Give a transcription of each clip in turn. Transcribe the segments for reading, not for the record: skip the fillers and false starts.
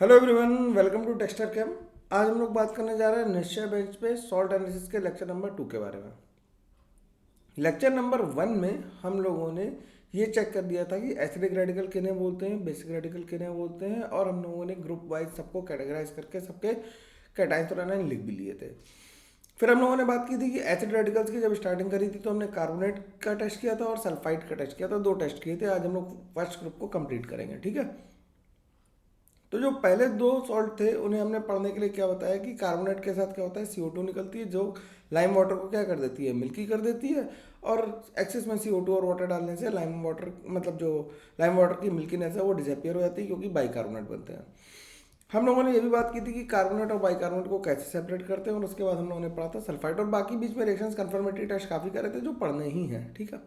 Hello everyone, welcome to Texture Cam. आज हम लोग बात करने जा रहे हैं निश्चय बेंच पे सॉल्ट एनालिसिस के लेक्चर नंबर 2 के बारे में। लेक्चर नंबर 1 में हम लोगों ने ये चेक कर दिया था कि एसिडिक रेडिकल किन्हें बोलते हैं, बेसिक रेडिकल किन्हें बोलते हैं, और हम लोगों ने ग्रुप वाइज सबको कैटेगराइज करके सबके कैटाइंस और एनाइन लिख भी लिए थे। फिर हम लोगों ने बात की थी कि एसिड रेडिकल्स की जब स्टार्टिंग करी थी तो हमने कार्बोनेट का टेस्ट किया था और सल्फाइड का टेस्ट किया था। 2 टेस्ट किए थे। आज हम लोग फर्स्ट ग्रुप को कंप्लीट करेंगे, ठीक है। तो जो पहले 2 सॉल्ट थे उन्हें हमने पढ़ने के लिए क्या बताया कि कार्बोनेट के साथ क्या होता है, CO2 निकलती है जो लाइम वाटर को क्या कर देती है, मिल्की कर देती है। और एक्सेस में CO2 और वाटर डालने से लाइम वाटर मतलब जो लाइम वाटर की मिल्कीनेस है वो डिसअपियर हो जाती है क्योंकि बाइकार्बोनेट बनते हैं। हम लोगों ने ये भी बात की थी कि कार्बोनेट और बाइकार्बोनेट को कैसे सेपरेट करते हैं, और उसके बाद हम लोगों ने पढ़ा था सल्फाइड, और बाकी बीच में रिएक्शंस कंफर्मेटरी टेस्ट काफ़ी करे थे जो पढ़ने ही हैं, ठीक है।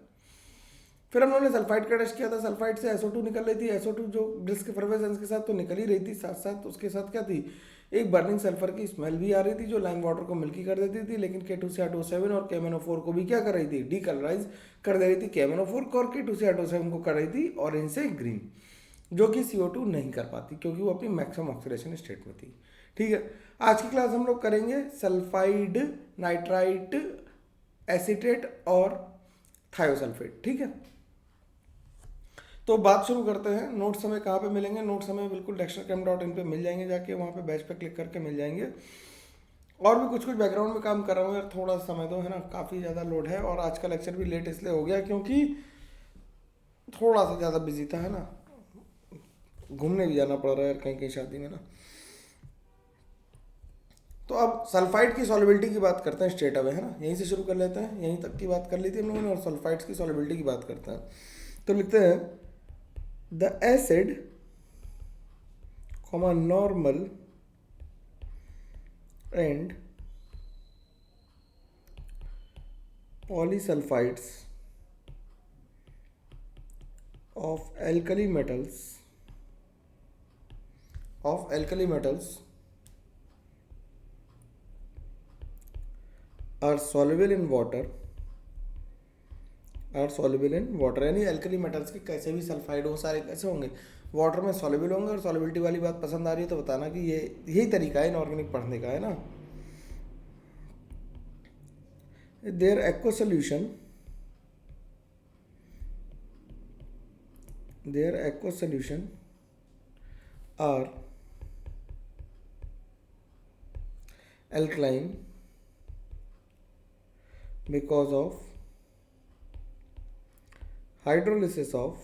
फिर हम लोगों ने सल्फाइड का टेस्ट किया था। सल्फाइड से SO2 निकल रही थी। SO2 जो ब्रिस्क एफरवेसेंस के साथ तो निकल ही रही थी, साथ साथ उसके साथ क्या थी, एक बर्निंग सल्फर की स्मेल भी आ रही थी जो लाइम वाटर को मिल्की कर देती थी। लेकिन K2CR2O7 और KMnO4 को भी क्या कर रही थी, डीकलराइज कर दे रही थी KMnO4 को, और K2CR2O7 को कर रही थी ऑरेंज से ग्रीन, जो कि CO2 नहीं कर पाती क्योंकि वो अपनी मैक्सिमम ऑक्सीडेशन स्टेट में थी, ठीक है। आज की क्लास हम लोग करेंगे सल्फाइड, नाइट्राइट, एसीटेट और थायोसल्फेट, ठीक है। तो बात शुरू करते हैं। नोट्स हमें कहाँ पे मिलेंगे? नोट्स हमें बिल्कुल texturecam.in पे मिल जाएंगे, जाके वहाँ पे बैच पे क्लिक करके मिल जाएंगे। और भी कुछ कुछ बैकग्राउंड में काम कर रहा हूँ यार, थोड़ा समय दो, है ना, काफ़ी ज़्यादा लोड है। और आज का लेक्चर भी लेट इसलिए हो गया क्योंकि थोड़ा सा ज़्यादा बिजी था, है ना, घूमने भी जाना पड़ रहा है यार कहीं कहीं शादी में ना। तो अब सल्फाइड की सॉल्युबिलिटी की बात करते हैं स्ट्रेट अवे, है ना, यहीं से शुरू कर लेते हैं। यहीं तक की बात कर ली थी हम लोगों ने, और सल्फाइड्स की सॉल्युबिलिटी की बात करते हैं। तो लिखते हैं the acid normal and polysulfides of alkali metals are soluble in water यानी एल्कली मेटल्स के कैसे भी सल्फाइड हो, सारे कैसे होंगे, वाटर में सॉल्युबल होंगे। और सॉल्युबिलिटी वाली बात पसंद आ रही है तो बताना कि ये यही तरीका है इनऑर्गेनिक पढ़ने का, है ना। Their aqua solution are alkaline because of hydrolysis of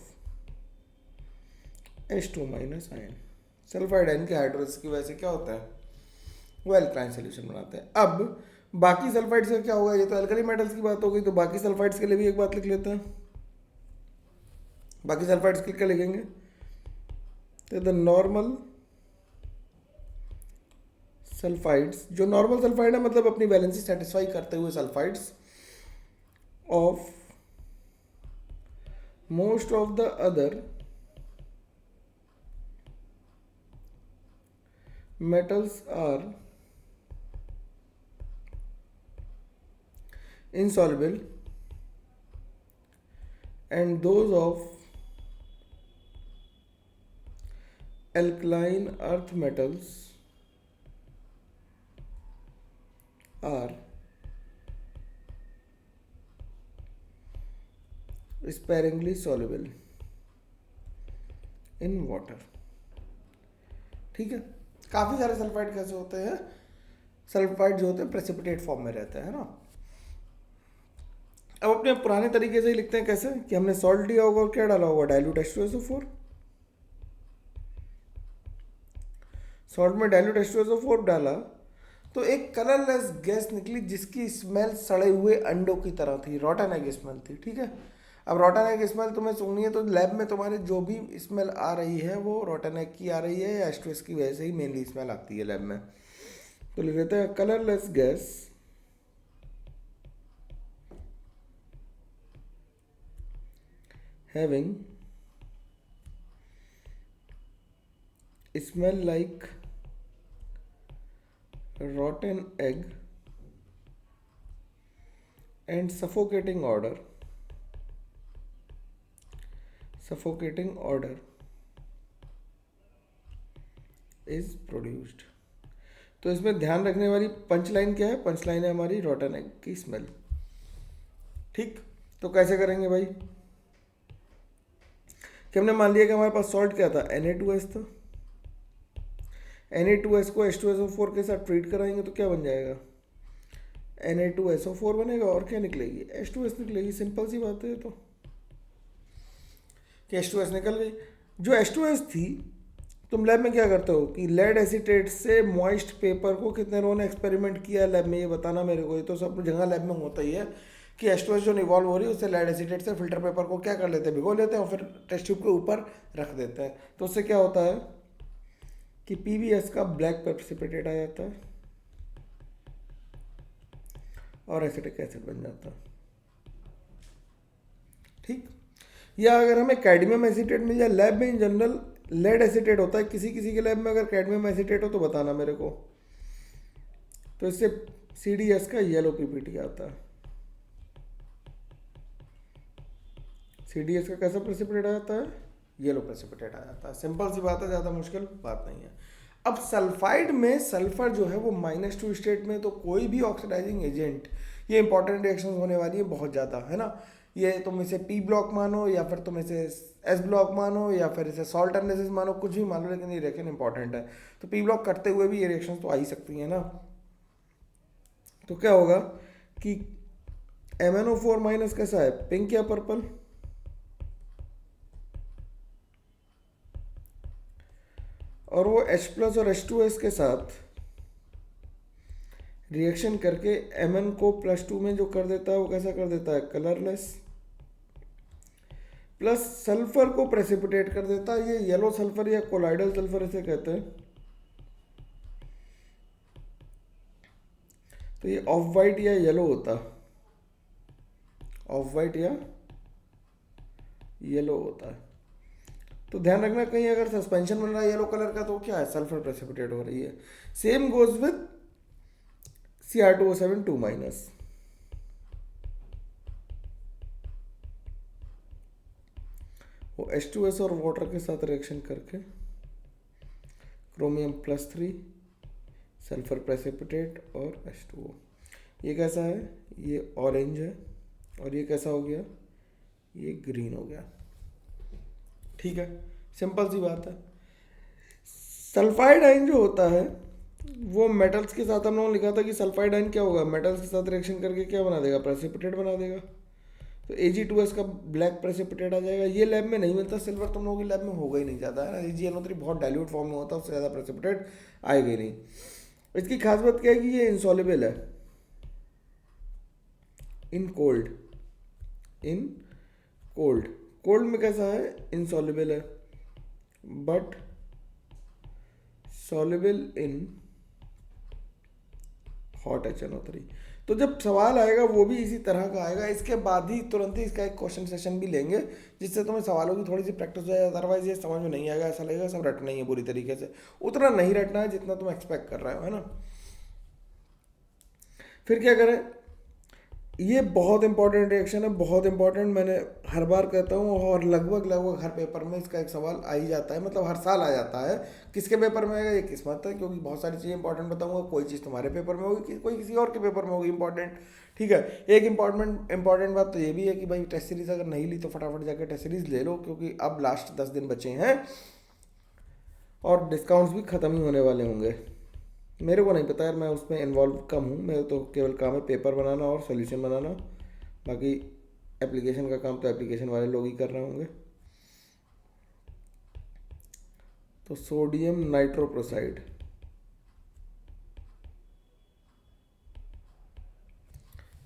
H2 minus ion. Sulphide ion के हाइड्रोलिसिस की वजह से क्या होता है, वो एल्कलाइन सोल्यूशन बनाते हैं। अब बाकी सल्फाइड्स का क्या होगा, ये तो एल्कली मेटल्स की बात हो गई, तो बाकी सल्फाइड्स के लिए भी एक बात लिख लेते हैं। बाकी सल्फाइड्स के क्या लिखेंगे, तो द नॉर्मल सल्फाइड्स, जो नॉर्मल सल्फाइड है मतलब अपनी वैलेंसी सेटिस्फाई करते हुए sulphides of most of the other metals are insoluble and those of alkaline earth metals are sparingly soluble in water, ठीक है। काफ़ी सारे सल्फाइड कैसे होते हैं, सल्फाइड जो होते हैं प्रेसिपिटेट फॉर्म में रहते हैं, है ना। अब अपने पुराने तरीके से ही लिखते हैं, कैसे कि हमने सॉल्ट लिया होगा और क्या डाला होगा, डाइल्यूट H2SO4। सॉल्ट में डाइल्यूट H2SO4 डाला तो एक कलरलेस गैस निकली जिसकी स्मेल सड़े हुए अंडों की तरह थी, रॉटन एग स्मेल थी, ठीक है। अब रॉटन एग स्मेल तुम्हें सुननी है तो लैब में तुम्हारे जो भी स्मेल आ रही है वो रॉटन एग की आ रही है या H2S की वजह से ही मेनली स्मेल आती है लैब में। तो लिख देते हैं colourless gas having smell like rotten egg and suffocating odor is produced. तो इसमें ध्यान रखने वाली पंच लाइन क्या है? पंच लाइन है हमारी रॉटन एग की स्मेल। ठीक, तो कैसे करेंगे भाई कि हमने मान लिया कि हमारे पास सॉल्ट क्या था? Na2S था। Na2S को H2SO4 के साथ ट्रीट कराएंगे तो क्या बन जाएगा? Na2SO4 बनेगा और क्या निकलेगी? H2S निकलेगी। सिंपल सी बात है। तो कि H2S निकल गई। जो H2S थी, तुम लैब में क्या करते हो कि लेड एसीटेट से मॉइस्ट पेपर को कितने लोगों ने एक्सपेरिमेंट किया लैब में, ये बताना मेरे को। ये तो सब जगह लैब में होता ही है कि H2S जो इवॉल्व हो रही है उससे लेड एसीटेट से फिल्टर पेपर को क्या कर लेते हैं? भिगो लेते हैं और फिर टेस्ट ट्यूब के ऊपर रख देते हैं। तो उससे क्या होता है कि PBS का ब्लैक प्रेसिपिटेट आ जाता है और एसिटिक एसिड बन जाता है। ठीक, या अगर हमें कैडमियम एसीटेट मिल जाए लैब में, इन जनरल लेड एसीटेट होता है, किसी किसी के लैब में अगर कैडमियम एसीटेट हो तो बताना मेरे को। तो इससे CDS का येलो PPT आता है। CDS का कैसा प्रेसिपिटेट आ जाता है? येलो प्रेसिपिटेट आ जाता है। सिंपल सी बात है, ज़्यादा मुश्किल बात नहीं है। अब सल्फाइड में सल्फर जो है वो -2 स्टेट में, तो कोई भी ऑक्सीडाइजिंग एजेंट, ये इंपॉर्टेंट रिएक्शन होने वाली है बहुत ज़्यादा, है ना। ये तुम इसे P ब्लॉक मानो या फिर तुम इसे S ब्लॉक मानो या फिर इसे सॉल्ट एनालिसिस मानो, कुछ भी मानो, लेकिन ये रिएक्शन इंपॉर्टेंट है। तो P ब्लॉक करते हुए भी ये रिएक्शन तो आ ही सकती है ना। तो क्या होगा कि MnO4- कैसा है? पिंक या पर्पल? और वो H+ और H2S के साथ रिएक्शन करके Mn को +2 में जो कर देता है वो कैसा कर देता है? कलरलेस। प्लस सल्फर को प्रेसिपिटेट कर देता है। ये येलो सल्फर या कोलाइडल सल्फर इसे कहते हैं। तो ये ऑफ वाइट या येलो होता, ऑफ वाइट या येलो होता है। तो ध्यान रखना, कहीं अगर सस्पेंशन बन रहा है येलो कलर का तो क्या है? सल्फर प्रेसिपिटेट हो रही है। Same goes with Cr2O7 2-। वो H2S और वाटर के साथ रिएक्शन करके क्रोमियम +3 सल्फर प्रेसिपिटेट और H2O। ये कैसा है? ये ऑरेंज है। और ये कैसा हो गया? ये ग्रीन हो गया। ठीक है, सिंपल सी बात है। सल्फाइड आयन जो होता है वो मेटल्स के साथ, हम लोगों ने लिखा था कि सल्फाइड आयन क्या होगा? मेटल्स के साथ रिएक्शन करके क्या बना देगा? प्रेसिपिटेट बना देगा। तो Ag2S का ब्लैक प्रेसिपिटेट आ जाएगा। ये लैब में नहीं मिलता, सिल्वर तुम लोगों की लैब में होगा ही नहीं ज़्यादा, है ना। AgNO3 बहुत डाइल्यूट फॉर्म में होता है, उससे ज़्यादा प्रेसिपिटेट आएगा ही नहीं। इसकी खास बात क्या है कि ये इंसॉल्युबल है in cold. In cold, cold में कैसा है? इंसॉल्युबल है, but soluble in hot HNO3। तो जब सवाल आएगा वो भी इसी तरह का आएगा। इसके बाद ही तुरंत ही इसका एक क्वेश्चन सेशन भी लेंगे जिससे तुम्हें सवालों की थोड़ी सी प्रैक्टिस हो जाए। अदरवाइज ये समझ में नहीं आएगा, ऐसा लगेगा सब रटना ही है पूरी तरीके से। उतना नहीं रटना है जितना तुम एक्सपेक्ट कर रहे हो, है ना। फिर क्या करें? ये बहुत इंपॉर्टेंट रिएक्शन है, बहुत इंपॉर्टेंट। मैंने हर बार कहता हूँ और लगभग लगभग हर पेपर में इसका एक सवाल आ ही जाता है, मतलब हर साल आ जाता है। किसके पेपर में आएगा ये किस्मत है, क्योंकि बहुत सारी चीज़ें इंपॉर्टेंट बताऊंगा। कोई चीज़ तुम्हारे पेपर में होगी, कोई किसी और के पेपर में होगी इंपॉर्टेंट। ठीक है, एक इंपॉर्टेंट बात तो ये भी है कि भाई टेस्ट सीरीज अगर नहीं ली तो फटाफट जाकर टेस्ट सीरीज ले लो, क्योंकि अब लास्ट 10 दिन बचे हैं और डिस्काउंट्स भी ख़त्म ही होने वाले होंगे। मेरे को नहीं पता यार, मैं उसमें इन्वॉल्व कम हूँ। मेरे तो केवल काम है पेपर बनाना और सॉल्यूशन बनाना। बाकी एप्लीकेशन का काम तो एप्लीकेशन वाले लोग ही कर रहे होंगे। तो सोडियम नाइट्रोप्रोसाइड,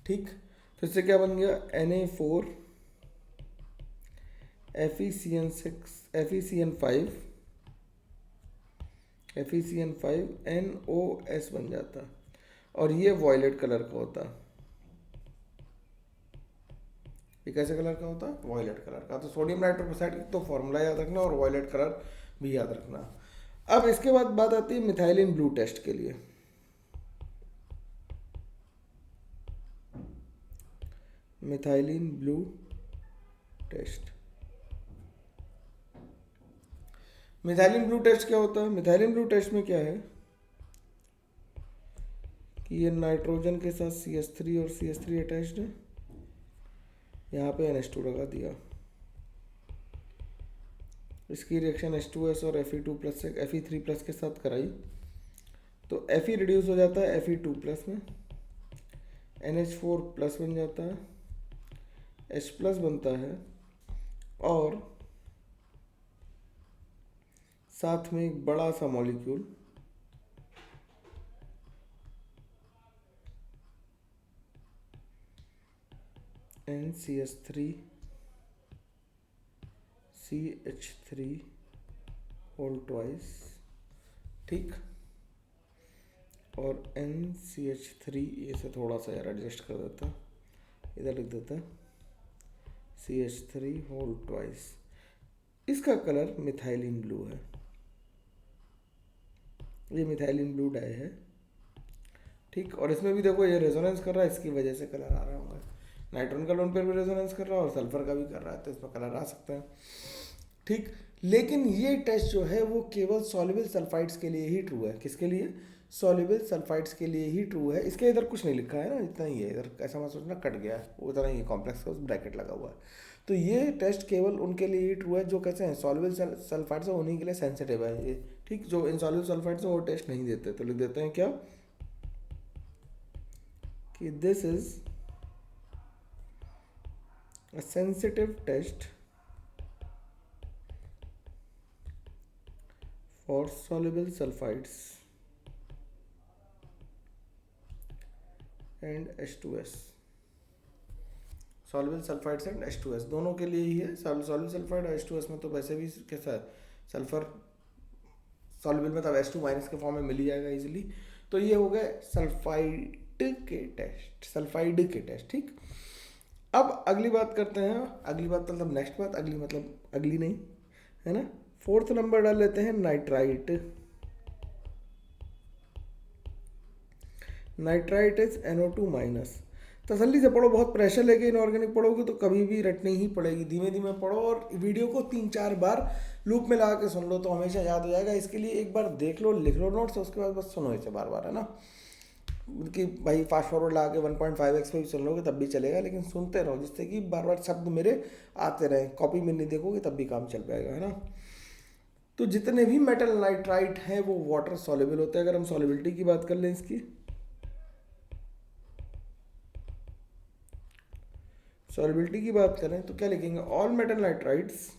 ठीक। तो इससे क्या बन गया? Na4 FeCN5 NOS बन जाता और ये वॉयलेट कलर का होता। ये कैसे कलर का होता है? वॉयलेट कलर का। तो सोडियम नाइट्रोक्साइड की तो फॉर्मूला याद रखना और वॉयलेट कलर भी याद रखना। अब इसके बाद बात आती है मिथाइलिन ब्लू टेस्ट के लिए। Methylene blue test, methylene blue test क्या होता है? मिथाइलिन ब्लू टेस्ट में क्या है कि ये नाइट्रोजन के साथ CH3 और CH3 अटैच्ड है, यहाँ पे NH2 लगा दिया, इसकी रिएक्शन H2S और Fe2 प्लस से Fe3 प्लस के साथ कराई तो Fe रिड्यूस हो जाता है Fe2 प्लस में, NH4 प्लस बन जाता है, H प्लस बनता है और साथ में एक बड़ा सा molecule NCH3 CH3 whole twice, ठीक, और NCH3 इसे थोड़ा सा यार एडजस्ट कर देता, इधर लिख देता CH3 होल ट्वाइस। इसका कलर मिथाइलिन ब्लू है, ये मिथाइलिन ब्लू डाई है, ठीक। और इसमें भी देखो ये रेजोनेंस कर रहा है, इसकी वजह से कलर आ रहा होगा। नाइट्रोजन का लोन पेयर भी रेजोनेंस कर रहा है और सल्फर का भी कर रहा है, तो इसमें कलर आ सकता है, ठीक। लेकिन ये टेस्ट जो है वो केवल सॉल्युबल सल्फाइड्स के लिए ही ट्रू है। किसके लिए? सॉल्युबल सल्फाइड्स के लिए ही ट्रू है। इसके इधर कुछ नहीं लिखा है ना, इतना ही है इधर, ऐसा मत सोचना कट गया है, वो इतना ही कॉम्प्लेक्स का ब्रैकेट लगा हुआ है। तो ये टेस्ट केवल उनके लिए ही ट्रू है जो कैसे हैं, सॉल्युबल सल्फाइड्स है, उन्हीं के लिए सेंसिटिव है ये, ठीक। जो इनसॉल्युबल सल्फाइड्स है वो टेस्ट नहीं देते, तो लिख देते हैं क्या कि this is a sensitive test for soluble sulfides and H2S। soluble sulfides and H2S दोनों के लिए ही है। soluble sulfide और H2S में तो वैसे भी कैसा है, सल्फर soluble में तब H2 माइनस के फॉर्म में मिल ही जाएगा इजीली। तो ये हो गए सल्फाइड के टेस्ट, ठीक। अब अगली बात करते हैं, अगली बात मतलब नेक्स्ट बात, अगली मतलब अगली नहीं है ना, 4th नंबर डाल लेते हैं nitrite. Nitrite is NO2 minus. तसल्ली से पढ़ो, बहुत प्रेशर लेके इनऑर्गेनिक पढ़ोगे तो कभी भी रटनी ही पड़ेगी, धीमे धीमे पढ़ो और वीडियो को 3-4 बार लूप में लगा के सुन लो तो हमेशा याद हो जाएगा। इसके लिए एक बार देख लो, लिख लो नोट्स, उसके बाद बस सुनो इसे बार बार, है ना, कि भाई फास्ट फॉरवर्ड ला के 1.5x पे भी सुन लोगे तब भी चलेगा, लेकिन सुनते रहो जिससे कि बार बार शब्द मेरे आते रहे। कॉपी में नहीं देखोगे तब भी काम चल पाएगा, है ना। तो जितने भी मेटल नाइट्राइट हैं वो वाटर सॉल्युबल होते हैं। अगर हम सॉल्युबिलिटी की बात कर लें इसकी, सॉल्युबिलिटी की बात करें तो क्या लिखेंगे, all metal nitrites,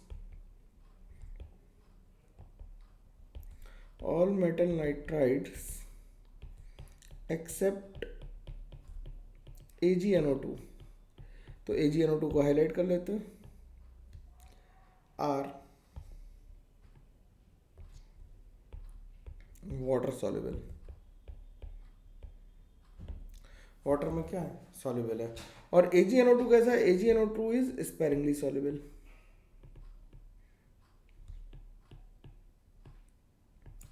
all metal nitrites except AgNO2। तो AgNO2 को हाईलाइट कर लेते हैं, आर वाटर सॉल्युबल। वाटर में क्या है, सॉल्युबल है। और AgNO2 कैसा है, AgNO2 इज स्पेरिंगली सॉल्युबल।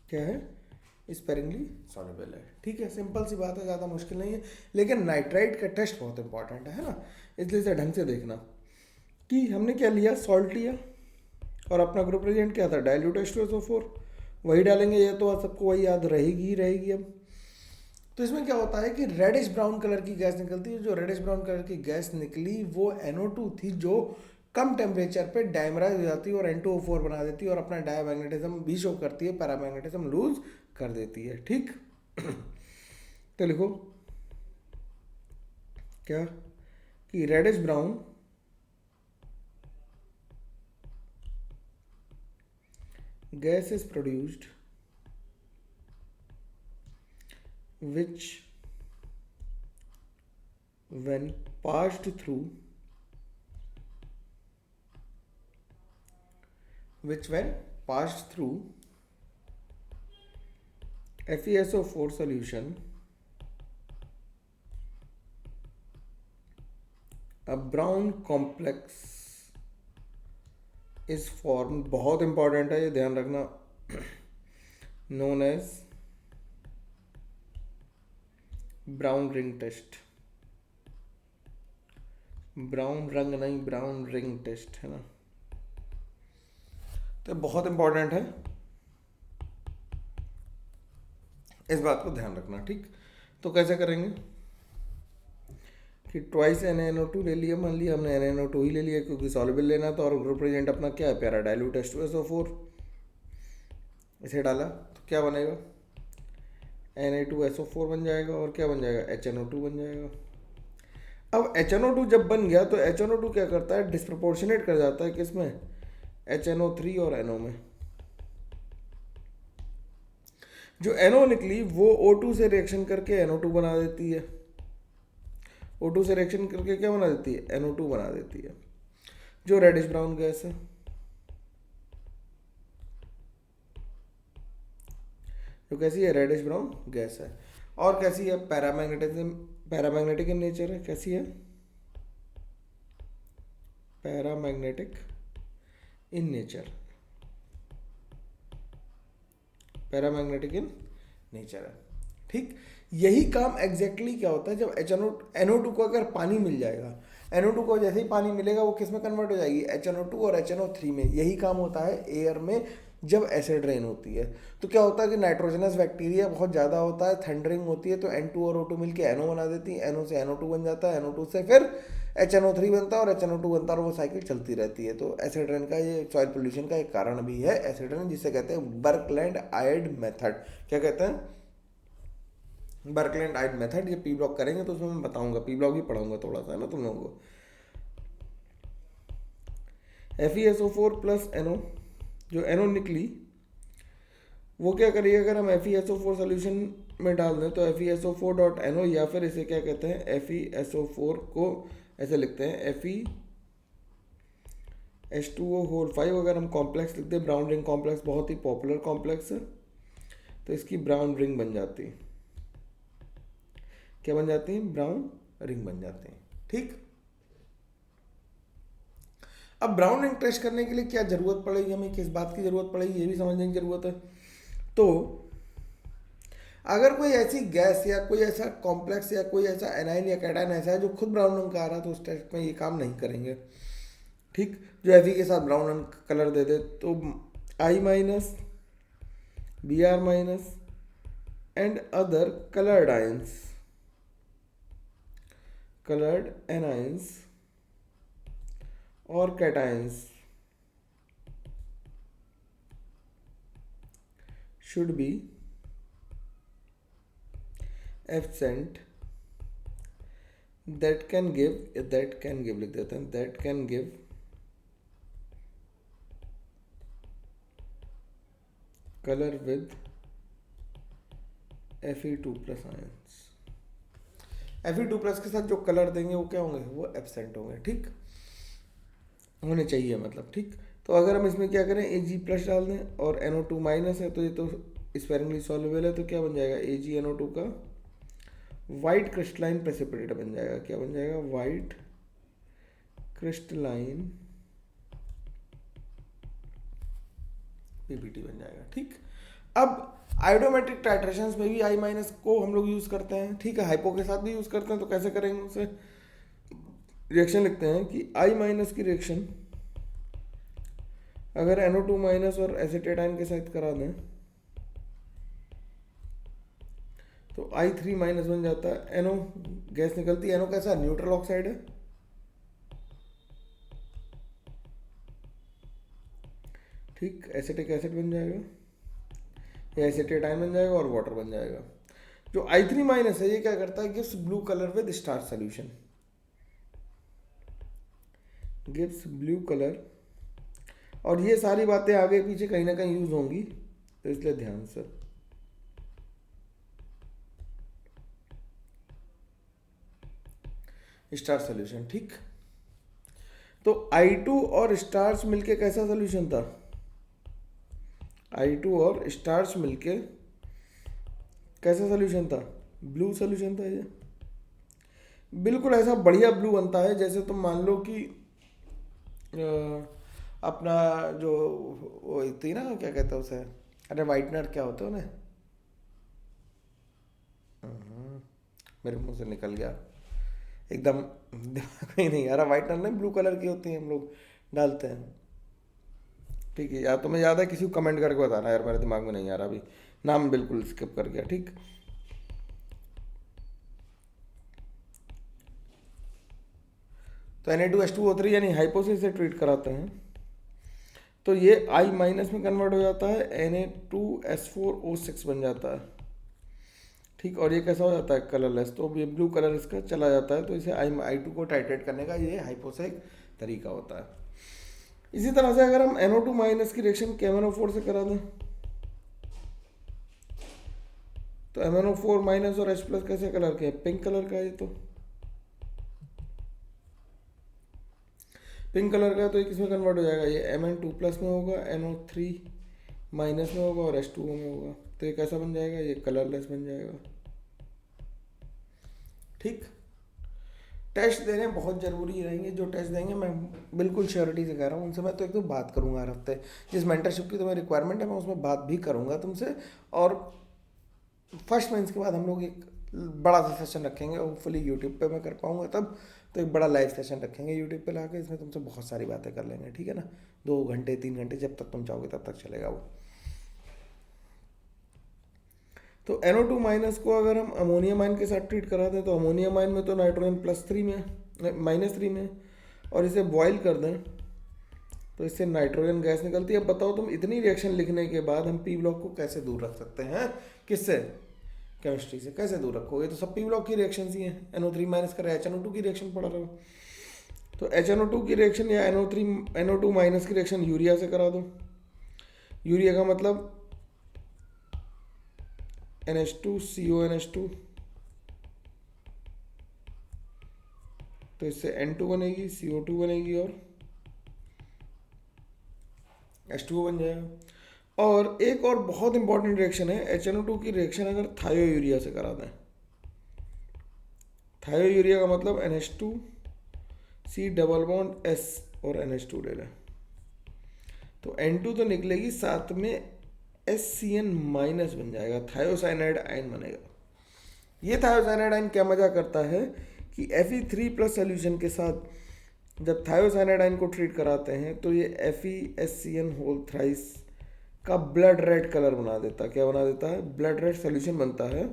क्या है, स्पेरिंगली सॉल्युबल है, ठीक है। सिंपल सी बात है, ज़्यादा मुश्किल नहीं है। लेकिन नाइट्राइट का टेस्ट बहुत इंपॉर्टेंट है ना, इसलिए इसे ढंग से देखना कि हमने क्या लिया, सॉल्ट लिया और अपना ग्रुप रिएजेंट क्या था, डाइल्यूट H2SO4, वही डालेंगे, ये तो सबको वही याद रहेगी ही रहेगी। अब तो इसमें क्या होता है कि रेडिश ब्राउन कलर की गैस निकलती है। जो रेडिश ब्राउन कलर की गैस निकली वो NO2 थी, जो कम टेम्परेचर पे डायमराइज हो जाती है और N2O4 बना देती है और अपना डायमैग्नेटिज्म भी शो करती है, पैरामैग्नेटिज्म लूज कर देती है, ठीक। तो लिखो क्या कि reddish brown gas is produced which when passed through FeSO4 solution, a brown complex is formed। बहुत इंपॉर्टेंट है ये, ध्यान रखना, known as brown ring test. Brown रंग नहीं, ब्राउन रिंग टेस्ट, है ना। तो बहुत इंपॉर्टेंट है, इस बात को ध्यान रखना, ठीक। तो कैसे करेंगे कि ट्वाइस NaNO2 ले लिया, मान लिया हमने NaNO2 ही ले लिया क्योंकि सॉल्युबल लेना था, और ग्रुप रिएजेंट अपना क्या है, प्यारा डाइल्यूट H2SO4, इसे डाला तो क्या बनेगा, Na2SO4 बन जाएगा, और क्या बन जाएगा, HNO2 बन जाएगा। अब HNO2 जब बन गया तो HNO2 क्या करता है, डिस्प्रपोर्शनेट कर जाता है किसमें, HNO3 और NO में। जो NO निकली वो O2 से रिएक्शन करके NO2 बना देती है, O2 से रिएक्शन करके क्या बना देती है, NO2 बना देती है, जो रेडिश ब्राउन गैस है। जो कैसी है, रेडिश ब्राउन गैस है। और कैसी है, पैरामैग्नेटिक इन नेचर है। कैसी है, paramagnetic in nature, paramagnetic in nature है, ठीक। यही काम एग्जैक्टली क्या होता है जब NO2 को अगर पानी मिल जाएगा, NO2 को जैसे ही पानी मिलेगा वो किस में कन्वर्ट हो जाएगी, HNO2 और HNO3 में। यही काम होता है एयर में जब एसिड रेन होती है। तो क्या होता है कि नाइट्रोजनस बैक्टीरिया बहुत ज़्यादा होता है, थंडरिंग होती है, तो N2 और O2 मिलके NO बना देती है, NO से NO2 बन जाता है, NO2 से फिर HNO3 बनता है, और HNO2 बनता है, और वो साइकिल चलती रहती है। तो एसिड रेन का ये सॉइल पोल्यूशन का एक कारण भी है एसिड रेन, जिसे कहते हैं बर्कलैंड आयड मेथड। क्या कहते हैं, बर्कलैंड आयड मेथड। ये पी ब्लॉक करेंगे तो उसमें मैं बताऊंगा, पी ब्लॉक भी पढ़ाऊंगा थोड़ा सा, है ना तुम लोगों को। FeSO4 प्लस NO, जो NO निकली वो क्या करिए, अगर हम FeSO4 सोल्यूशन में डाल दें तो FeSO4.NO, या फिर इसे क्या कहते हैं, FeSO4 को ऐसे लिखते हैं FeH2O5। अगर हम कॉम्प्लेक्स लिखते हैं, ब्राउन रिंग कॉम्प्लेक्स बहुत ही पॉपुलर कॉम्प्लेक्स है, तो इसकी ब्राउन रिंग बन जाती है। क्या बन जाती है, ब्राउन रिंग बन जाती है, ठीक। अब ब्राउन रिंग टेस्ट करने के लिए क्या जरूरत पड़ेगी हमें, किस बात की जरूरत पड़ेगी, ये भी समझने की जरूरत है। तो अगर कोई ऐसी गैस या कोई ऐसा कॉम्प्लेक्स या कोई ऐसा एनाइन या कैटाइन ऐसा है जो खुद ब्राउन रंग का आ रहा है, तो उस टेस्ट में ये काम नहीं करेंगे, ठीक। जो Fe के साथ ब्राउन रंग कलर दे दे, तो I minus, Br minus and other coloured anions और cations should be absent that can give लिख देते हैं, that can give color with Fe2 plus ions। Fe2 plus के साथ जो कलर देंगे वो क्या होंगे, वो एब्सेंट होंगे, ठीक, होने चाहिए मतलब, ठीक। तो अगर हम इसमें क्या करें, Ag प्लस डाल दें और NO2 माइनस है, तो ये तो स्पेरिंगली सॉल्युबल है, तो क्या बन जाएगा, AgNO2 का वाइट क्रिस्टलाइन प्रेसिपिटेट बन जाएगा। क्या बन जाएगा, वाइट क्रिस्टलाइन PBT बन जाएगा, ठीक। अब आयोडोमेट्रिक टाइट्रेशंस में भी I माइनस को हम लोग यूज़ करते हैं, ठीक है, हाइपो के साथ भी यूज़ करते हैं। तो कैसे करेंगे उसे, रिएक्शन लिखते हैं कि I माइनस की रिएक्शन अगर NO2 माइनस और एसिटेटाइन के साथ करा दें तो I3 माइनस बन जाता है, NO गैस निकलती है, NO कैसा न्यूट्रल ऑक्साइड है, ठीक, एसिटिक एसिड बन जाएगा या एसिटेटाइन बन जाएगा और वाटर बन जाएगा। जो I3 माइनस है ये क्या करता है, gives blue colour with starch solution, gives blue colour. और ये सारी बातें आगे पीछे कहीं ना कहीं यूज होंगी, तो इसलिए ध्यान से। स्टार्च सोल्यूशन, ठीक। तो I2 और स्टार्च मिलके कैसा सोल्यूशन था, I2 और स्टार्च मिलके कैसा सोल्यूशन था, ब्लू सोल्यूशन था। ये बिल्कुल ऐसा बढ़िया ब्लू बनता है जैसे तुम मान लो कि अपना जो वो थी ना, क्या कहते हैं उसे, अरे वाइटनर क्या होता है उन्हें, मेरे मुंह से निकल गया एकदम, दिमाग में ही नहीं आ रहा। वाइटनर नहीं, ब्लू कलर की होती है, हम लोग डालते हैं, ठीक है। या तुम्हें याद है, किसी को कमेंट करके बताना यार, मेरे दिमाग में नहीं आ रहा अभी नाम बिल्कुल स्किप कर गया, ठीक। तो Na2H2O3 यानी हाइपोसिस से ट्रीट कराते हैं तो ये I माइनस में कन्वर्ट हो जाता है, Na2S4O6 बन जाता है, ठीक। और ये कैसा हो जाता है, कलरलेस। तो ये ब्लू कलर इसका चला जाता है, तो इसे I2 को टाइट्रेट करने का ये हाइपो से एक तरीका होता है। इसी तरह से अगर हम NO2 माइनस की रिएक्शन KMnO4 से करा दें तो MnO4 माइनस और H प्लस कैसे कलर के, पिंक कलर का है। ये तो पिंक कलर का है, तो ये किसमें कन्वर्ट हो जाएगा, ये Mn2 प्लस में होगा, NO3 माइनस में होगा और H2O में होगा। तो ये कैसा बन जाएगा, ये कलरलेस बन जाएगा, ठीक। टेस्ट देने बहुत ज़रूरी रहेंगे, जो टेस्ट देंगे मैं बिल्कुल श्योरिटी से कह रहा हूँ, उनसे मैं तो एक तो बात करूँगा हर हफ्ते। जिस मेंटरशिप की तुम्हें रिक्वायरमेंट है मैं उसमें बात भी करूँगा तुमसे। और फर्स्ट मेंस के बाद हम लोग एक बड़ा सा सेशन रखेंगे, होपफुली यूट्यूब पे मैं कर पाऊँगा तब। तो एक बड़ा लाइव सेशन रखेंगे यूट्यूब पे लाके, इसमें तुमसे बहुत सारी बातें कर लेंगे, ठीक है ना। 2 घंटे 3 घंटे जब तक तुम चाहोगे तब तक चलेगा वो। तो NO2 माइनस को अगर हम अमोनियम आयन के साथ ट्रीट करा दें तो अमोनियम आयन में तो नाइट्रोजन +3 में, -3 में, और इसे बॉयल कर दें तो इससे नाइट्रोजन गैस निकलती है। अब बताओ तुम, इतनी रिएक्शन लिखने के बाद हम पी ब्लॉक को कैसे दूर रख सकते हैं, किससे, केमिस्ट्री से कैसे दूर रखोगे। तो सब पी ब्लॉक की रिएक्शन ही है, NO3 माइनस कर HNO2 की रिएक्शन पढ़ा रहे हो तो HNO2 की रिएक्शन या NO2 माइनस की रिएक्शन यूरिया से करा दो। यूरिया का मतलब NH2CONH2, तो इससे N2 बनेगी, CO2 बनेगी और H2O बन जाएगा। और एक और बहुत इंपॉर्टेंट रिएक्शन है HNO2 की रिएक्शन अगर थायो यूरिया से करा दें। थायो यूरिया का मतलब NH2C डबल बॉन्ड S और NH2 ले लें तो N2 तो निकलेगी, साथ में SCN माइनस बन जाएगा, थायोसाइनाइड आयन बनेगा। ये थायोसाइनाइड आयन क्या मजा करता है कि Fe3 प्लस सोल्यूशन के साथ जब थायोसाइनाइड आयन को ट्रीट कराते हैं तो ये FeSCN होल थ्राइस का ब्लड रेड कलर बना देता है। क्या बना देता है, ब्लड रेड सोल्यूशन बनता है,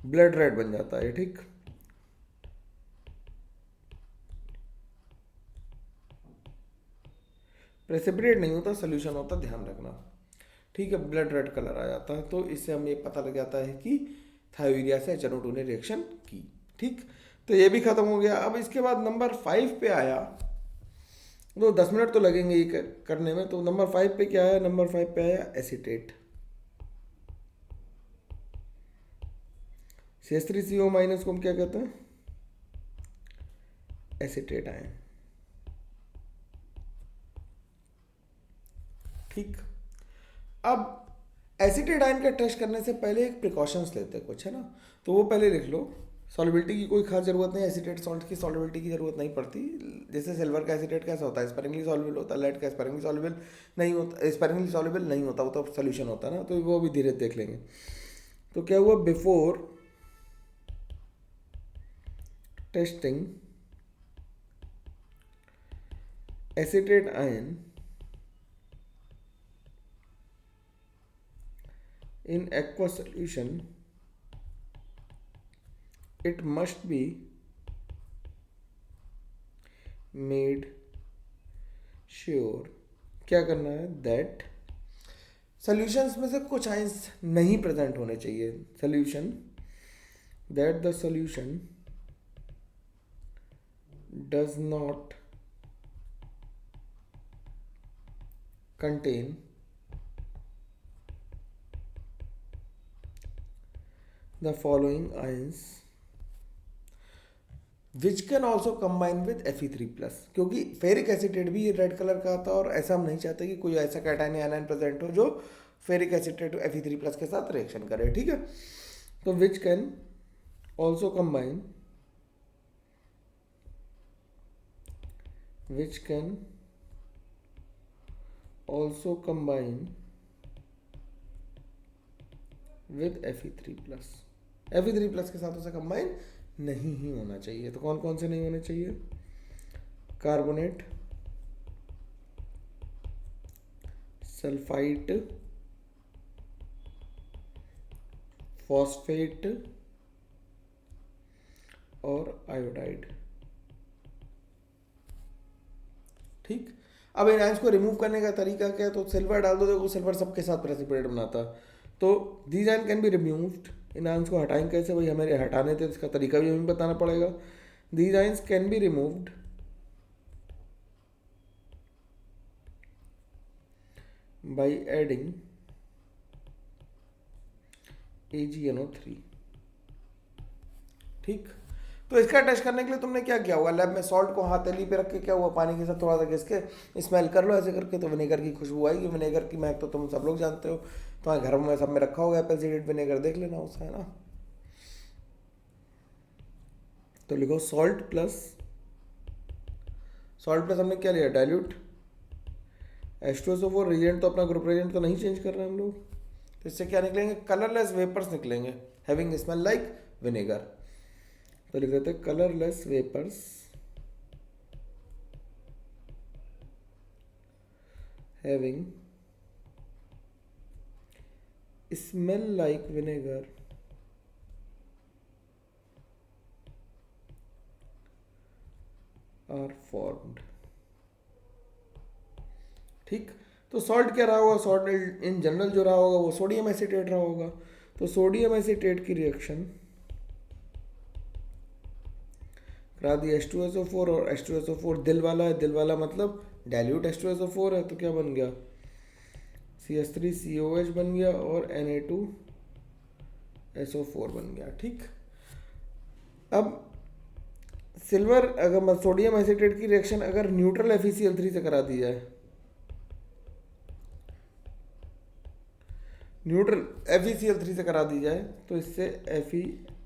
ब्लड रेड बन जाता है, ठीक। प्रेसिपिटेट नहीं होता, सोल्यूशन होता, ध्यान रखना, ठीक है। ब्लड रेड कलर आ जाता है, तो इससे हमें ये पता लग जाता है कि थायोयूरिया से HNO2 ने रिएक्शन की, ठीक। तो ये भी खत्म हो गया। अब इसके बाद नंबर 5 पे आया, तो 10 मिनट तो लगेंगे ये करने में। तो नंबर 5 पे क्या आया, नंबर 5 पे आया एसीटेट, CH3CO माइनस को हम क्या कहते हैं, एसीटेट आयन, ठीक। अब एसीटेट आयन का टेस्ट करने से पहले एक प्रिकॉशंस लेते हैं कुछ, है ना। तो वो पहले लिख लो। सॉल्युबिलिटी की कोई खास ज़रूरत नहीं, एसीटेट सॉल्ट की सॉल्युबिलिटी की ज़रूरत नहीं पड़ती। जैसे सिल्वर का एसीटेट कैसा होता है, स्पैरिंगली सॉल्युबल होता है, लेड का स्पैरिंगली सॉल्युबल नहीं होता, स्पैरिंगली सॉल्युबल नहीं होता, वो तो सोल्यूशन होता है ना। तो वो भी धीरे देख लेंगे। तो क्या हुआ, before testing acetate ion in aqueous solution it must be made sure, क्या करना है, that solutions में से कुछ आयंस नहीं प्रेजेंट होने चाहिए, solution that the solution does not contain the following ions which can also combine with Fe3 plus, क्योंकि फेरिक एसिटेट भी ये रेड कलर का आता है और ऐसा हम नहीं चाहते कि कोई ऐसा कैटायन या आयन प्रेजेंट हो जो फेरिक एसिटेट Fe3 प्लस के साथ रिएक्शन करे, ठीक है। तो which can also combine, which can also combine with Fe3 plus, Fe3 plus के साथ उसे कंबाइन नहीं ही होना चाहिए। तो कौन कौन से नहीं होने चाहिए, कार्बोनेट, सल्फाइट, फॉस्फेट और आयोडाइड। ठीक, अब इन आयंस को रिमूव करने का तरीका क्या है? तो सिल्वर डाल दो, देखो सिल्वर सबके साथ प्रेसिपिटेट बनाता है। तो these ion can be removed, in ions को हटाएंगे कैसे भाई? हमें हटाने थे, इसका तरीका भी हमें बताना पड़ेगा। These ions can be removed by adding AgNO3। ठीक, तो इसका टेस्ट करने के लिए तुमने क्या किया होगा? लैब में सॉल्ट को हथेली पे रख के क्या हुआ, पानी के साथ थोड़ा सा घिस के स्मेल कर लो ऐसे करके, तो विनेगर की खुशबू आएगी। विनेगर की महक तो तुम सब लोग जानते हो, तुम्हारे घर में सब में रखा होगा एप्पल साइडर विनेगर, देख लेना उसका, है ना। तो लिखो सॉल्ट प्लस हमने क्या लिया? डाइल्यूट H2SO4 रिएजेंट, तो अपना ग्रुप रिएजेंट तो नहीं चेंज कर रहे हैं हम लोग। तो इससे क्या निकलेंगे? कलरलेस वेपर्स निकलेंगे, हैविंग स्मेल लाइक विनेगर। तो लिख देते हैं colourless vapours having smell like vinegar are formed. ठीक, तो सॉल्ट क्या रहा होगा? सॉल्ट इन जनरल जो रहा होगा वो सोडियम एसीटेट रहा होगा। तो सोडियम एसीटेट की रिएक्शन करा दी H2SO4, और H2SO4 दिल वाला है, दिल वाला मतलब डाइल्यूट H2SO4 है, तो क्या बन गया? CH3COH बन गया और Na2SO4 बन गया। ठीक, अब सिल्वर अगर सोडियम एसीटेट की रिएक्शन अगर न्यूट्रल FeCl3 से करा दी जाए, न्यूट्रल FeCl3 से करा दी जाए, तो इससे Fe,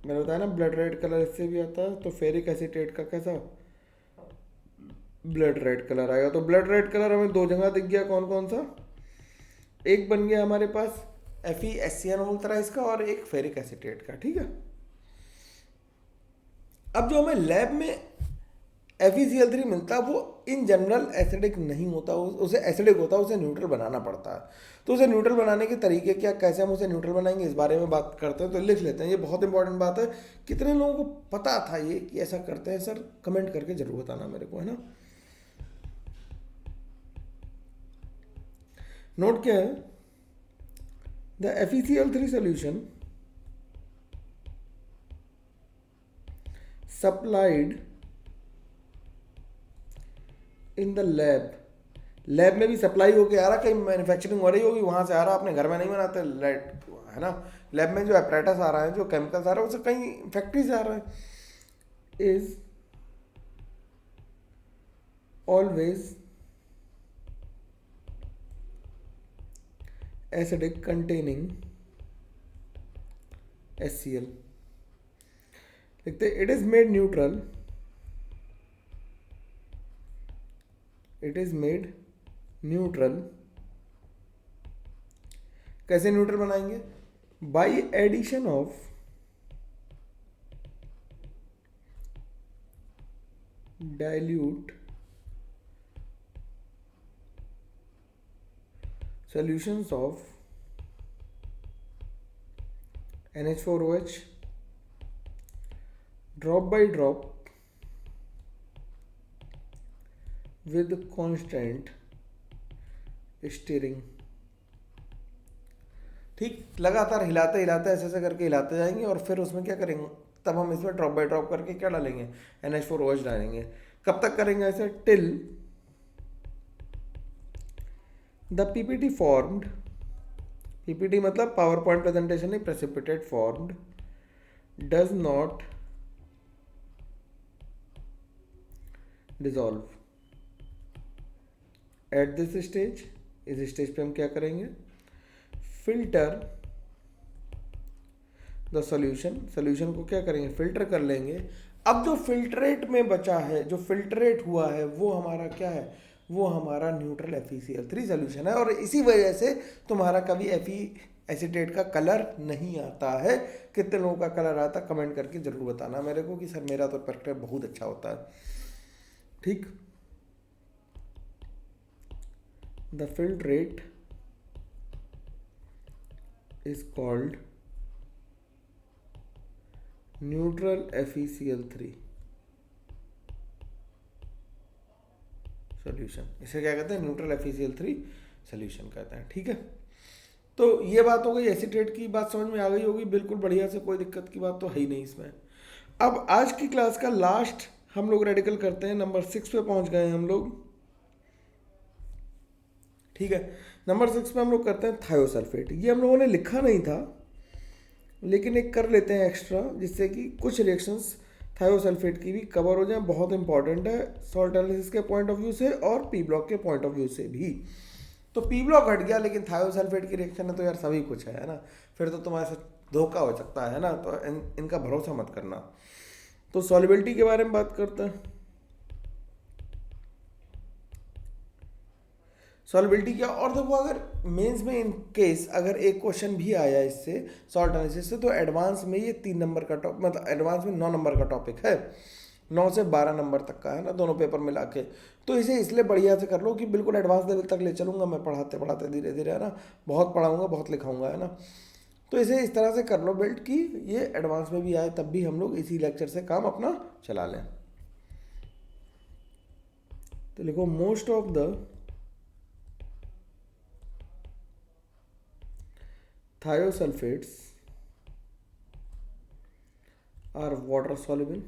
मैंने बताया ना ब्लड रेड कलर इससे भी आता है। तो फेरिक एसीटेट का कैसा ब्लड रेड कलर आएगा? तो ब्लड रेड कलर हमें दो जगह दिख गया, कौन कौन सा? एक बन गया हमारे पास FeSCl बोलता रहा इसका, और एक फेरिक एसीटेट का। ठीक है, अब जो हमें लैब में FeCl3 मिलता है वो इन जनरल एसिडिक नहीं होता, उसे एसिडिक होता है, उसे न्यूट्रल बनाना पड़ता है। तो उसे न्यूट्रल बनाने के तरीके क्या, कैसे हम उसे न्यूट्रल बनाएंगे, इस बारे में बात करते हैं। तो लिख लेते हैं, ये बहुत इंपॉर्टेंट बात है। कितने लोगों को पता था ये कि ऐसा करते हैं? सर कमेंट करके जरूर बताना मेरे को, है ना। नोट क्या है? The FeCl3 solution supplied in the lab में भी सप्लाई होके आ रहा, कहीं मैन्युफैक्चरिंग हो रही होगी वहां से आ रहा, अपने घर में नहीं बनाते, है ना। लैब में जो एपरेटस आ रहा है, जो केमिकल्स आ रहा है, उसे कहीं फैक्ट्री से आ रहा है। Is always acidic containing HCl। लिखते it is made neutral, it is made neutral. कैसे न्यूट्रल बनाएंगे? By addition of dilute solutions of NH4OH drop by drop with constant stirring। ठीक, लगातार हिलाते हिलाते ऐसे ऐसे करके हिलाते जाएंगे, और फिर उसमें क्या करेंगे? तब हम इसमें ड्रॉप बाय ड्रॉप करके क्या डालेंगे? NH4OH डालेंगे। कब तक करेंगे ऐसे? Till the PPT formed, PPT मतलब पावर पॉइंट प्रेजेंटेशन नहीं, precipitate formed does not dissolve at this stage. इस स्टेज पे हम क्या करेंगे? फिल्टर द सॉल्यूशन को क्या करेंगे? फिल्टर कर लेंगे। अब जो फिल्ट्रेट में बचा है, जो फिल्ट्रेट हुआ है, वो हमारा क्या है? वो हमारा न्यूट्रल FeCl3 सॉल्यूशन है। और इसी वजह से तुम्हारा कभी Fe एसीटेट का कलर नहीं आता है। कितने लोगों का कलर आता है कमेंट करके जरूर बताना मेरे को कि सर मेरा तो पर्सपेक्टिव बहुत अच्छा होता है। ठीक, the filtrate is called neutral FeCl3 solution. इसे क्या कहते हैं? न्यूट्रल FeCl3 सॉल्यूशन कहते हैं। ठीक है, तो ये बात हो गई एसीटेट की। बात समझ में आ गई होगी बिल्कुल बढ़िया से, कोई दिक्कत की बात तो है ही नहीं इसमें। अब आज की क्लास का लास्ट हम लोग रेडिकल करते हैं, नंबर 6 पे पहुंच गए हैं हम लोग। ठीक है, नंबर 6 पे हम लोग करते हैं थायोसल्फेट। ये हम लोगों ने लिखा नहीं था लेकिन एक कर लेते हैं एक्स्ट्रा, जिससे कि कुछ रिएक्शंस थायोसल्फेट की भी कवर हो जाए। बहुत इंपॉर्टेंट है सॉल्ट एनालिसिस के पॉइंट ऑफ व्यू से और पी ब्लॉक के पॉइंट ऑफ व्यू से भी। तो पी ब्लॉक हट गया लेकिन थायोसल्फेट की रिएक्शन है तो यार सभी कुछ है ना, फिर तो तुम्हारे साथ धोखा हो सकता है ना, तो इनका भरोसा मत करना। तो सॉल्युबिलिटी के बारे में बात करते हैं। सॉल्युबिलिटी क्या, और देखो अगर मेंस में इन केस अगर एक क्वेश्चन भी आया इससे सॉल्ट एनालिसिस से, तो एडवांस में ये 3 नंबर का टॉपिक, मतलब एडवांस में 9 नंबर का टॉपिक है, 9 से 12 नंबर तक का है ना, दोनों पेपर मिला के। तो इसे इसलिए बढ़िया से कर लो कि बिल्कुल एडवांस लेवल तक ले चलूँगा मैं, पढ़ाते पढ़ाते धीरे धीरे, है ना, बहुत पढ़ाऊँगा बहुत लिखाऊँगा, है ना। तो इसे इस तरह से कर लो बिल्ड कि ये एडवांस में भी आए तब भी हम लोग इसी लेक्चर से काम अपना चला लें। तो लिखो most of the thiosulfates are water soluble।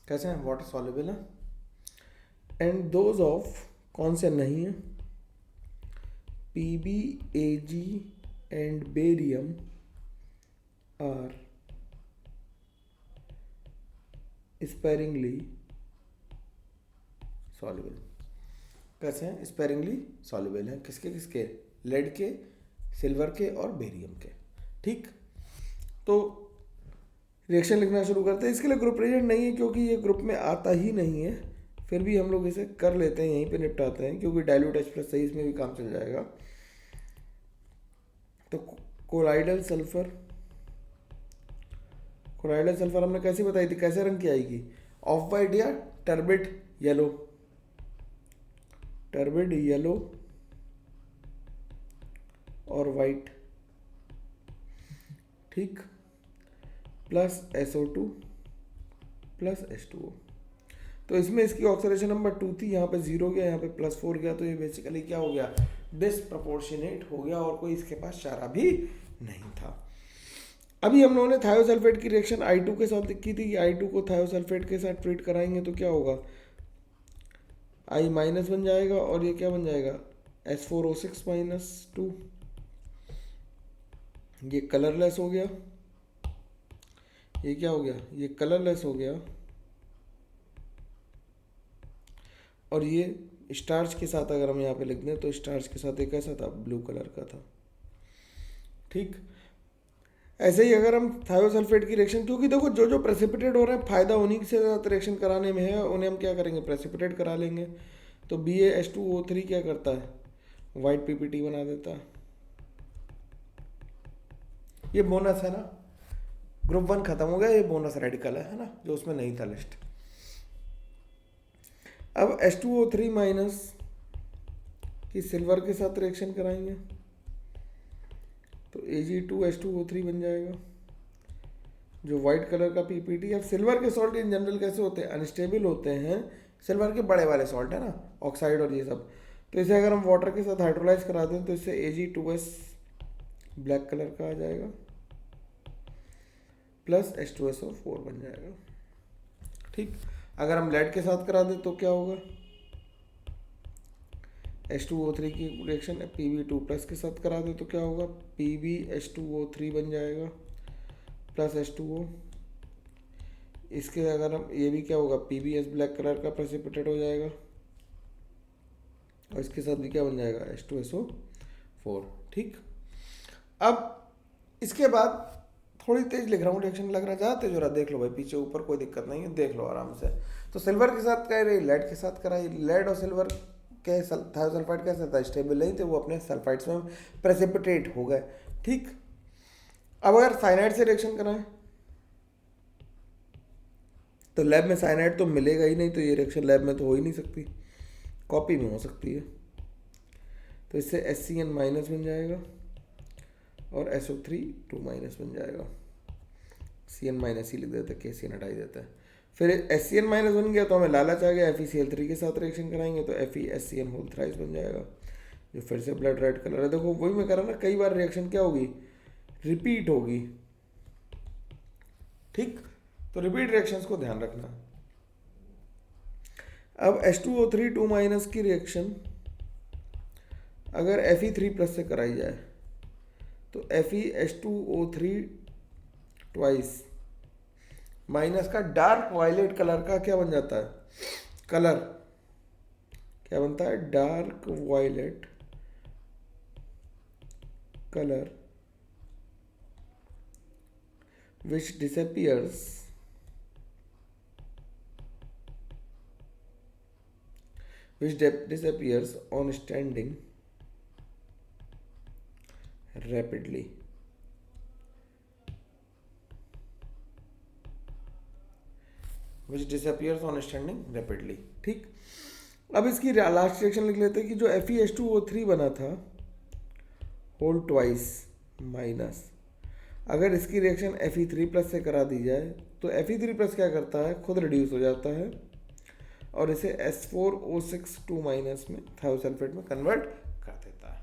कैसे हैं? वाटर soluble है। एंड दोज ऑफ, कौन से नहीं है, PB, AG एंड बेरियम आर स्पेरिंगली soluble। कैसे हैं? स्पेरिंगली सॉल्युबल है। किसके किसके? लेड के, सिल्वर के और बेरियम के। ठीक, तो रिएक्शन लिखना शुरू करते हैं। इसके लिए ग्रुप रिएजेंट नहीं है क्योंकि ये ग्रुप में आता ही नहीं है, फिर भी हम लोग इसे कर लेते हैं, यहीं पे निपटाते हैं क्योंकि डाइल्यूट H+ सही, इसमें भी काम चल जाएगा। तो कोलाइडल सल्फर, कोलाइडल सल्फर हमने कैसे बताई थी, कैसे रंग की आएगी? ऑफ वाइट या टर्बिड येलो, टर्बिड येलो और वाइट। ठीक, प्लस SO2 प्लस H2O। तो इसमें इसकी ऑक्सीडेशन नंबर 2 थी, यहाँ पे 0 गया, यहाँ पे +4 गया, तो ये बेसिकली क्या हो गया? डिसप्रपोर्शनेट हो गया और कोई इसके पास चारा भी नहीं था। अभी हम लोगों ने थायोसल्फेट की रिएक्शन I2 के साथ की थी। I2 को थायोसल्फेट के साथ ट्रीट कराएंगे तो क्या होगा? I- बन जाएगा और ये क्या बन जाएगा? S4O6-2। ये कलरलेस हो गया, ये क्या हो गया? ये कलरलेस हो गया, और ये स्टार्च के साथ अगर हम यहाँ पे लिख दें तो स्टार्च के साथ एक कैसा था? ब्लू कलर का था। ठीक, ऐसे ही अगर हम थायोसल्फेट की रिएक्शन, क्योंकि देखो जो जो प्रेसिपिटेट हो रहे हैं फायदा उन्हीं से साथ रिएक्शन कराने में है, उन्हें हम क्या करेंगे? प्रेसिपिटेट करा लेंगे। तो BaH2O3 क्या करता है? वाइट PPT बना देता है। ये बोनस है ना, ग्रुप 1 खत्म हो गया, ये बोनस रेडिकल है ना, जो उसमें नहीं था लिस्ट। अब H2O3 माइनस की सिल्वर के साथ रिएक्शन कराएंगे तो Ag2H2O3 बन जाएगा, जो वाइट कलर का PPT। अब सिल्वर के सॉल्ट इन जनरल कैसे होते हैं? अनस्टेबल होते हैं, सिल्वर के बड़े वाले सॉल्ट है ना, ऑक्साइड और ये सब। तो इसे अगर हम वाटर के साथ हाइड्रोलाइज करा दें तो इससे Ag2S ब्लैक कलर का आ जाएगा, प्लस H2SO4 बन जाएगा। ठीक, अगर हम लेड के साथ करा दें तो क्या होगा? H2O3 की रिएक्शन Pb2+ के साथ करा दें तो क्या होगा? PbH2O3 बन जाएगा प्लस H2O। इसके अगर हम, ये भी क्या होगा? PbS ब्लैक कलर का प्रेसिपिटेट हो जाएगा और इसके साथ भी क्या बन जाएगा? H2SO4। ठीक, अब इसके बाद थोड़ी तेज लिख रहा हूँ रिएक्शन, लग रहा है ज़्यादा तेज हो रहा है, देख लो भाई पीछे ऊपर, कोई दिक्कत नहीं है, देख लो आराम से। तो सिल्वर के साथ कह रही, लेड के साथ कराई। लेड और सिल्वर के थायोसल्फाइड कैसा था? स्टेबल नहीं थे, वो अपने सल्फाइड्स में प्रेसिपिटेट हो गए। ठीक, अब अगर साइनाइड से रिएक्शन कराएं तो लैब में साइनाइड तो मिलेगा ही नहीं, तो ये रिएक्शन लैब में तो हो ही नहीं सकती, कॉपी में हो सकती है। तो इससे SCN माइनस बन जाएगा और SO3 2 माइनस बन जाएगा। CN माइनस ही लिख देते हैं, KCN हटा ही देता है। फिर SCN माइनस बन गया तो हमें लालच आ गया, FeCl3 के साथ रिएक्शन कराएंगे तो FeSCN होल थ्राइस बन जाएगा, जो फिर से ब्लड रेड कलर है। देखो वही मैं कह रहा ना, कई बार रिएक्शन क्या होगी, रिपीट होगी। ठीक, तो रिपीट रिएक्शंस को ध्यान रखना। अब H2O3 2 माइनस की रिएक्शन अगर Fe3 प्लस से कराई जाए तो FeH2O3 ट्वाइस माइनस का डार्क वायलेट कलर का क्या बन जाता है, कलर क्या बनता है, dark violet colour which disappears on standing rapidly. Which disappears on standing rapidly. ठीक, अब इसकी लास्ट रिएक्शन लिख लेते हैं कि जो FeH2O3 बना था होल ट्वाइस माइनस, अगर इसकी रिएक्शन Fe3 प्लस से करा दी जाए तो Fe3 प्लस क्या करता है, खुद रिड्यूस हो जाता है और इसे S4O6 2 माइनस में थायोसल्फेट में कन्वर्ट कर देता है।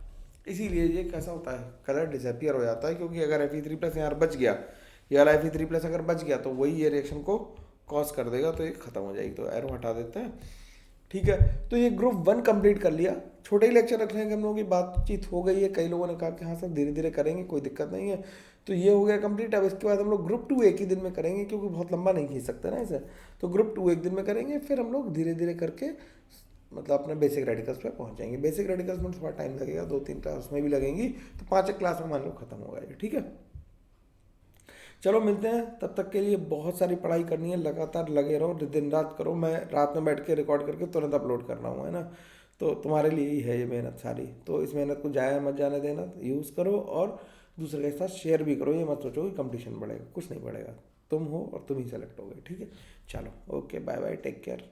इसीलिए ये कैसा होता है, कलर डिसअपियर हो जाता है, क्योंकि अगर Fe3 प्लस यहाँ बच गया, ये वाला Fe3 प्लस अगर बच गया तो वही ये रिएक्शन को कॉज कर देगा, तो ये खत्म हो जाएगी। तो एरो हटा देते हैं। ठीक है, तो ये ग्रुप 1 कंप्लीट कर लिया। छोटे ही लेक्चर रख लेंगे, हम लोगों की बातचीत हो गई है, कई लोगों ने कहा कि हाँ सर धीरे धीरे करेंगे, कोई दिक्कत नहीं है। तो ये हो गया कंप्लीट। अब इसके बाद हम लोग ग्रुप 2 एक ही दिन में करेंगे, क्योंकि बहुत लंबा नहीं खींच सकते ना इसे। तो ग्रुप 2 एक दिन में करेंगे, फिर हम लोग धीरे धीरे करके मतलब अपने बेसिक रेडिकल्स पे पहुंच जाएंगे। बेसिक रेडिकल्स में थोड़ा टाइम लगेगा, 2-3 क्लास में भी लगेंगी, तो 5 क्लास में मान लो खत्म होगा ये। ठीक है, चलो मिलते हैं। तब तक के लिए बहुत सारी पढ़ाई करनी है, लगातार लगे रहो, दिन रात करो। मैं रात में बैठ के रिकॉर्ड करके तुरंत अपलोड कर रहा हूँ, है ना। तो तुम्हारे लिए ही है ये मेहनत सारी, तो इस मेहनत को जाया मत जाने देना, यूज़ करो और दूसरे के साथ शेयर भी करो। ये मत सोचो कि कंपटीशन बढ़ेगा, कुछ नहीं बढ़ेगा, तुम हो और तुम ही सेलेक्ट हो गए। ठीक है, चलो okay, bye bye, take care.